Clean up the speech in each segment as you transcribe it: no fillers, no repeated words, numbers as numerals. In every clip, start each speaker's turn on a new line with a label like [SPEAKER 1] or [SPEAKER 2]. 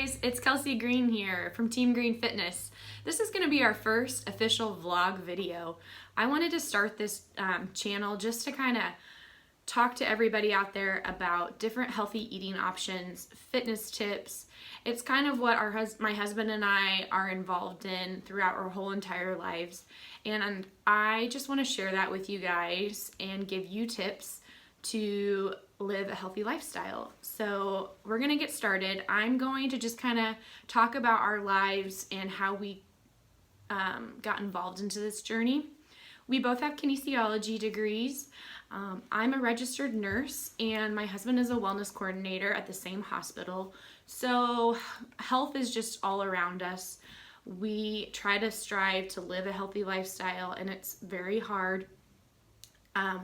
[SPEAKER 1] guys, it's Kelsey Green here from Team Green Fitness. This is going to be our first official vlog video. I wanted to start this channel just to kind of talk to everybody out there about different healthy eating options, fitness tips. It's kind of what my husband and I are involved in throughout our whole entire lives, and I just want to share that with you guys and give you tips to live a healthy lifestyle. So we're gonna get started. I'm going to just kind of talk about our lives and how we got involved into this journey. We both have kinesiology degrees. I'm a registered nurse and my husband is a wellness coordinator at the same hospital. So health is just all around us. We try to strive to live a healthy lifestyle, and it's very hard.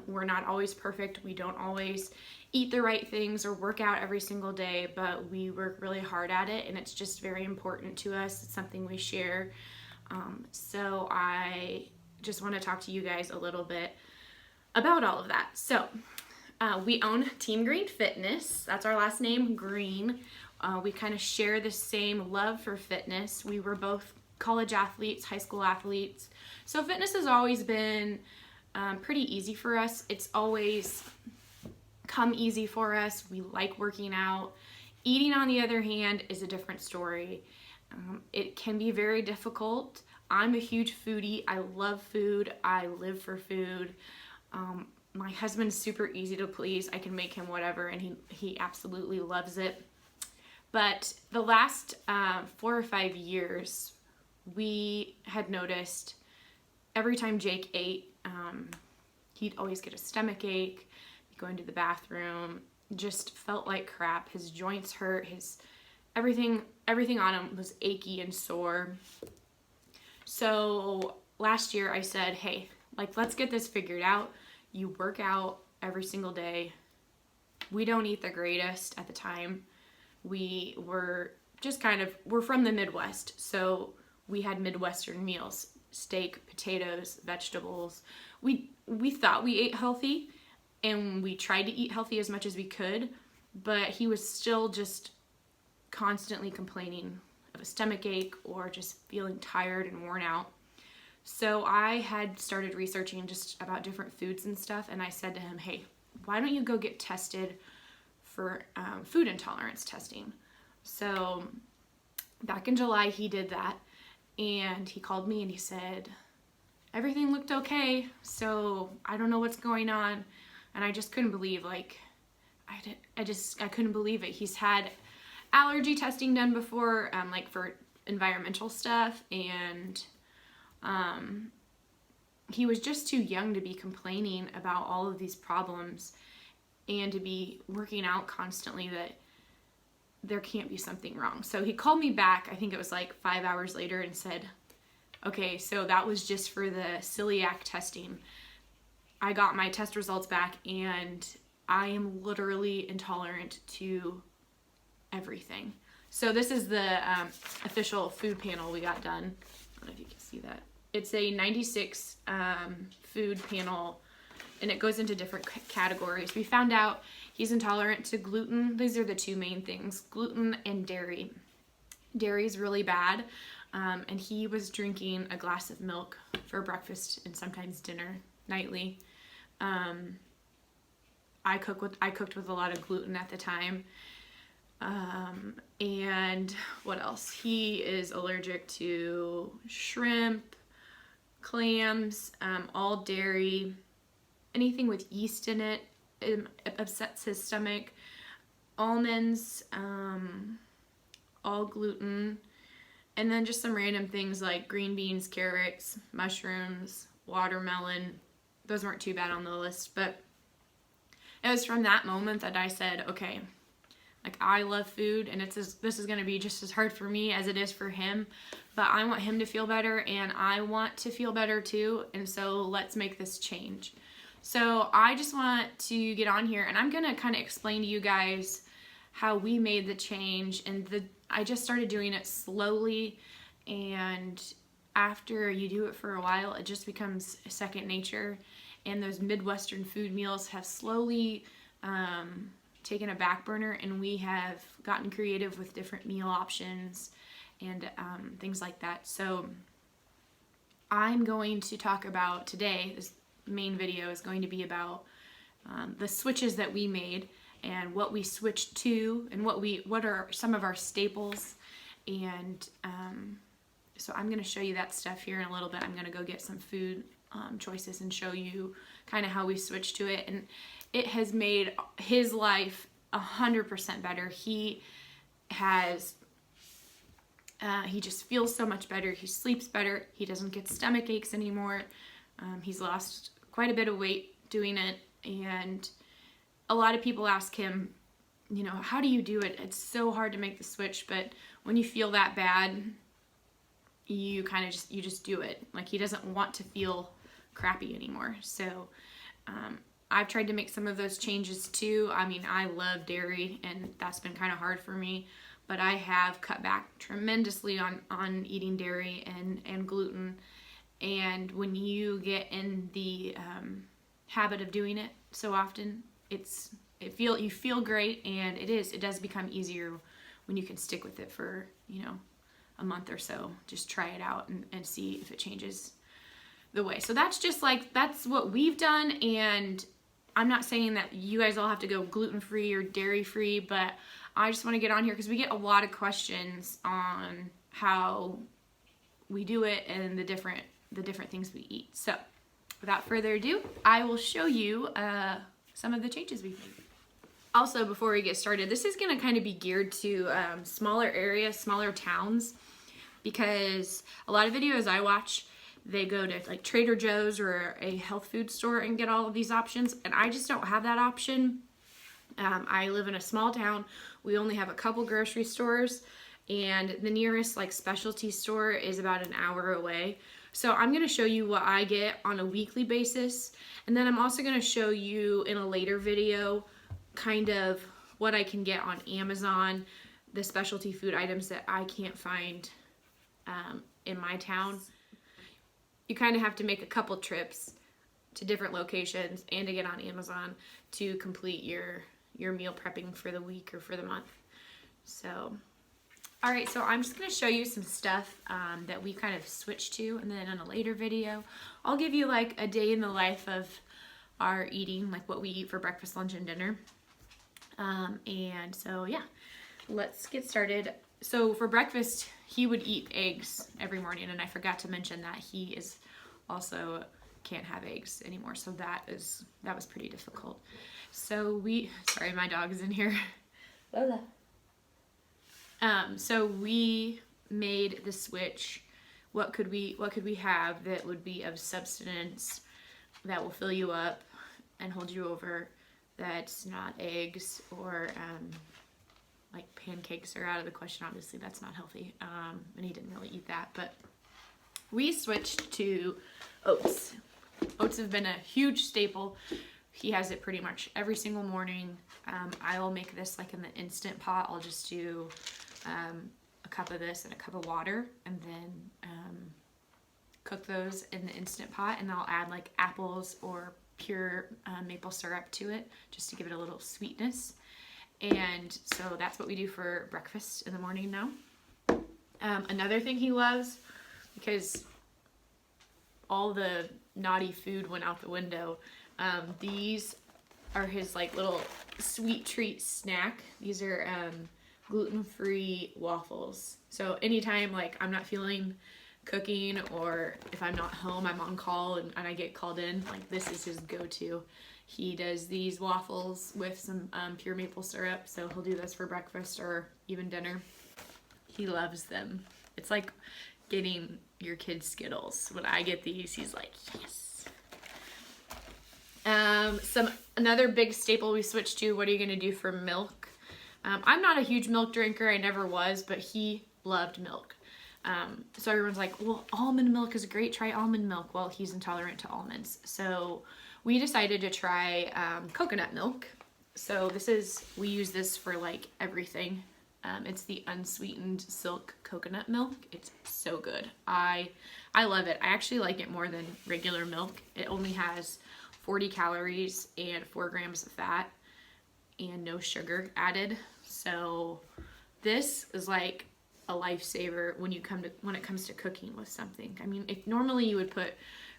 [SPEAKER 1] We're not always perfect. We don't always eat the right things or work out every single day, but we work really hard at it, and it's just very important to us. It's something we share. So I just want to talk to you guys a little bit about all of that. So we own Team Green Fitness. That's our last name, Green. We kind of share the same love for fitness. We were both college athletes, high school athletes. So fitness has always been pretty easy for us. It's always come easy for us. We like working out. Eating, on the other hand, is a different story. It can be very difficult. I'm a huge foodie. I love food. I live for food. My husband's super easy to please. I can make him whatever, and he absolutely loves it. But the last 4 or 5 years, we had noticed every time Jake ate, he'd always get a stomach ache, go into the bathroom, just felt like crap. His joints hurt, everything on him was achy and sore. So last year I said, hey, let's get this figured out. You work out every single day. We don't eat the greatest at the time. We were just we're from the Midwest, so we had Midwestern meals: steak, potatoes, vegetables. We thought we ate healthy, and we tried to eat healthy as much as we could, but he was still just constantly complaining of a stomach ache or just feeling tired and worn out. So I had started researching just about different foods and stuff, and I said to him, hey, why don't you go get tested for food intolerance testing? So back in July he did that, and he called me and he said everything looked okay, so I don't know what's going on. And I just couldn't believe, I couldn't believe it. He's had allergy testing done before, for environmental stuff, and he was just too young to be complaining about all of these problems and to be working out constantly, that there can't be something wrong. So he called me back, I think it was 5 hours later, and said, okay, so that was just for the celiac testing. I got my test results back, and I am literally intolerant to everything. So this is the official food panel we got done. I don't know if you can see that. It's a 96 food panel, and it goes into different categories. We found out he's intolerant to gluten. These are the two main things: gluten and dairy. Dairy is really bad, and he was drinking a glass of milk for breakfast and sometimes dinner nightly. I cooked with a lot of gluten at the time. And what else? He is allergic to shrimp, clams, all dairy, anything with yeast in it. It upsets his stomach. Almonds, all gluten. And then just some random things like green beans, carrots, mushrooms, watermelon. Those weren't too bad on the list, but it was from that moment that I said, okay, I love food, and this is going to be just as hard for me as it is for him, but I want him to feel better, and I want to feel better too, and so let's make this change. So I just want to get on here, and I'm going to kind of explain to you guys how we made the change, and I just started doing it slowly, and after you do it for a while, it just becomes second nature, and those Midwestern food meals have slowly taken a back burner, and we have gotten creative with different meal options and things like that. So I'm going to talk about today, this main video is going to be about the switches that we made and what we switched to and what are some of our staples. And so I'm going to show you that stuff here in a little bit. I'm going to go get some food choices and show you kind of how we switched to it. And it has made his life 100% better. He just feels so much better. He sleeps better. He doesn't get stomach aches anymore. He's lost quite a bit of weight doing it. And a lot of people ask him, you know, how do you do it? It's so hard to make the switch, but when you feel that bad, you kind of just do it. Like, he doesn't want to feel crappy anymore. So I've tried to make some of those changes too. I mean, I love dairy, and that's been kind of hard for me, but I have cut back tremendously on eating dairy and gluten. And when you get in the habit of doing it so often, you feel great, and it does become easier when you can stick with it for, you know, a month or so. Just try it out and see if it changes the way. So that's what we've done. And I'm not saying that you guys all have to go gluten-free or dairy-free, but I just want to get on here because we get a lot of questions on how we do it and the different things we eat. So without further ado, I will show you some of the changes we've made. Also, before we get started, this is going to kind of be geared to smaller areas, smaller towns, because a lot of videos I watch, they go to like Trader Joe's or a health food store and get all of these options, and I just don't have that option. I live in a small town. We only have a couple grocery stores, and the nearest like specialty store is about an hour away. So I'm going to show you what I get on a weekly basis, and then I'm also going to show you in a later video kind of what I can get on Amazon, the specialty food items that I can't find in my town. You kind of have to make a couple trips to different locations and to get on Amazon to complete your meal prepping for the week or for the month. So, all right, so I'm just going to show you some stuff that we kind of switched to, and then in a later video, I'll give you like a day in the life of our eating, like what we eat for breakfast, lunch, and dinner. And so, yeah, let's get started. So for breakfast, he would eat eggs every morning, and I forgot to mention that he is also can't have eggs anymore, so that was pretty difficult. So sorry, my dog is in here. Lola. So we made the switch. What could we have that would be of substance that will fill you up and hold you over, that's not eggs, or like pancakes are out of the question. Obviously that's not healthy, and he didn't really eat that. But we switched to oats. Oats have been a huge staple. He has it pretty much every single morning. I will make this like in the Instant Pot. I'll just do a cup of this and a cup of water, and then cook those in the Instant Pot, and I'll add like apples or pure maple syrup to it just to give it a little sweetness. And so that's what we do for breakfast in the morning now. Another thing he loves, because all the naughty food went out the window, these are his like little sweet treat snack. These are gluten-free waffles. So anytime like I'm not feeling cooking, or if I'm not home, I'm on call and I get called in, like this is his go-to. He does these waffles with some pure maple syrup, so he'll do this for breakfast or even dinner. He loves them. It's like getting your kid Skittles. When I get these, he's like, yes. Another big staple we switched to, what are you gonna do for milk? I'm not a huge milk drinker, I never was, but he loved milk. So everyone's like, well, almond milk is great, try almond milk. Well, he's intolerant to almonds. So we decided to try coconut milk. So we use this for like everything. It's the unsweetened silk coconut milk. It's so good. I love it. I actually like it more than regular milk. It only has 40 calories and 4 grams of fat. and no sugar added. So this is like a lifesaver when it comes to cooking with something. I mean, if normally you would put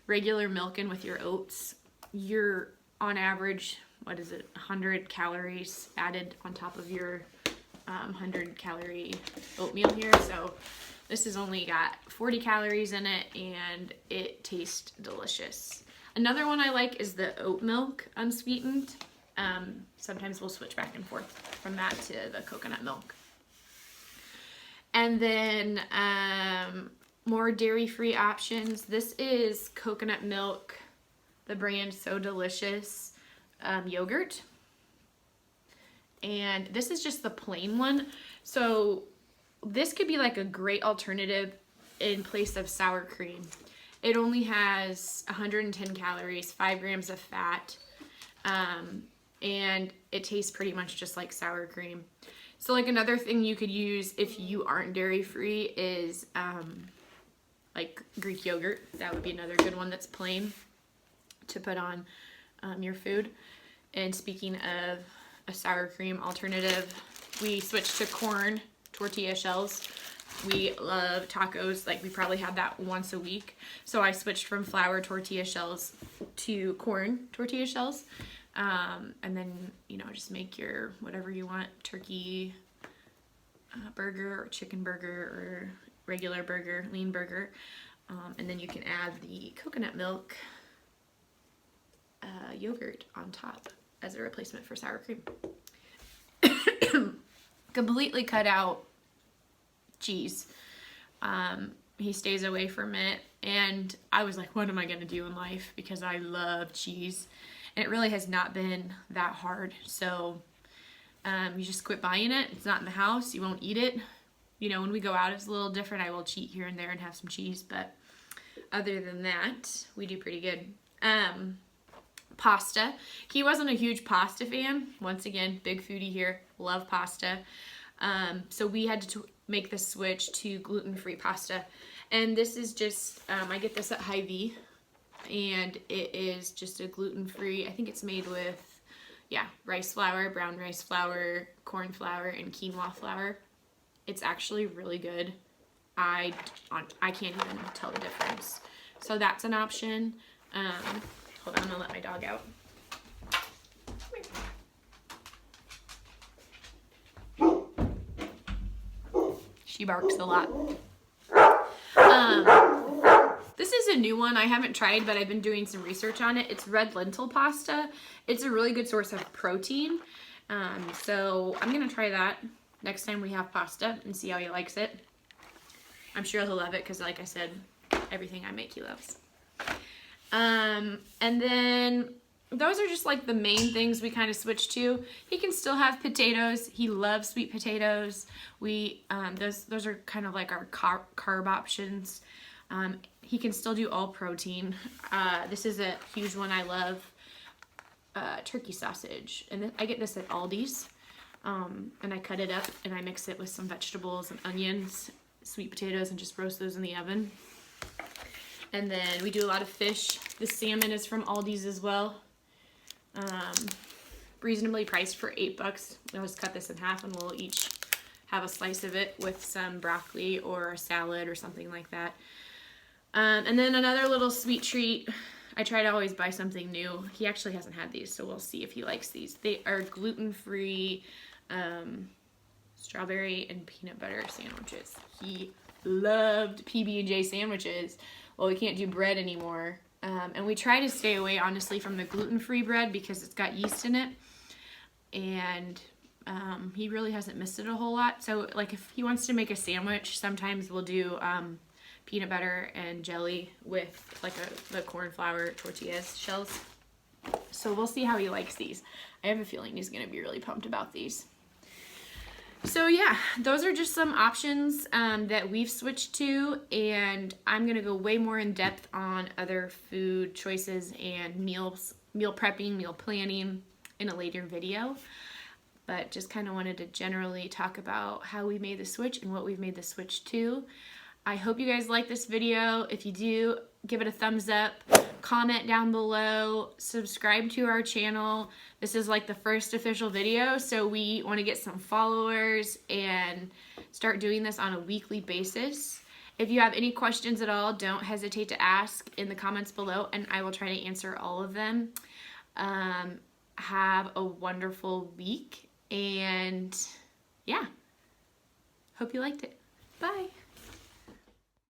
[SPEAKER 1] regular milk in with your oats, you're on average, what is it, 100 calories added on top of your 100 calorie oatmeal here. So this has only got 40 calories in it, and it tastes delicious. Another one I like is the oat milk unsweetened. Sometimes we'll switch back and forth from that to the coconut milk. And then more dairy-free options. This is coconut milk, the brand So Delicious yogurt. And this is just the plain one. So this could be like a great alternative in place of sour cream. It only has 110 calories, 5 grams of fat, and it tastes pretty much just like sour cream. So like another thing you could use if you aren't dairy free is like Greek yogurt. That would be another good one that's plain to put on your food. And speaking of a sour cream alternative, we switched to corn tortilla shells. We love tacos. Like we probably have that once a week. So I switched from flour tortilla shells to corn tortilla shells. And then, you know, just make your whatever you want, turkey burger or chicken burger or regular burger, lean burger. And then you can add the coconut milk yogurt on top as a replacement for sour cream. Completely cut out cheese. He stays away from it, and I was like, what am I gonna do in life, because I love cheese, and it really has not been that hard. So you just quit buying it. It's not in the house, you won't eat it. You know, when we go out it's a little different. I will cheat here and there and have some cheese, but other than that we do pretty good. Pasta. He wasn't a huge pasta fan. Once again, big foodie here, love pasta. So we had to make the switch to gluten-free pasta. And this is just, I get this at Hy-Vee, and it is just a gluten-free, I think it's made with, yeah, rice flour, brown rice flour, corn flour, and quinoa flour. It's actually really good. I can't even tell the difference. So that's an option. Hold on, I'm gonna let my dog out. She barks a lot. This is a new one I haven't tried, but I've been doing some research on it. It's red lentil pasta. It's a really good source of protein. So I'm gonna try that next time we have pasta and see how he likes it. I'm sure he'll love it because, like I said, everything I make he loves. And then those are just like the main things we kind of switched to. He can still have potatoes. He loves sweet potatoes. We those are kind of like our carb options. He can still do all protein. This is a huge one I love. Turkey sausage, and I get this at Aldi's. And I cut it up and I mix it with some vegetables and onions, sweet potatoes, and just roast those in the oven. And then we do a lot of fish. The salmon is from Aldi's as well. Reasonably priced for $8. I'll just cut this in half and we'll each have a slice of it with some broccoli or a salad or something like that. And then another little sweet treat. I try to always buy something new. He actually hasn't had these, so we'll see if he likes these. They are gluten-free strawberry and peanut butter sandwiches. He loved PB&J sandwiches. Well, we can't do bread anymore. And we try to stay away, honestly, from the gluten-free bread because it's got yeast in it. And he really hasn't missed it a whole lot. So, like, if he wants to make a sandwich, sometimes we'll do peanut butter and jelly with, like, the corn flour tortilla shells. So we'll see how he likes these. I have a feeling he's going to be really pumped about these. So yeah, those are just some options that we've switched to, and I'm going to go way more in depth on other food choices and meal prepping, meal planning in a later video. But just kind of wanted to generally talk about how we made the switch and what we've made the switch to. I hope you guys like this video. If you do, give it a thumbs up, comment down below, subscribe to our channel. This is like the first official video, so we want to get some followers and start doing this on a weekly basis. If you have any questions at all, don't hesitate to ask in the comments below, and I will try to answer all of them. Have a wonderful week, and yeah, hope you liked it. Bye.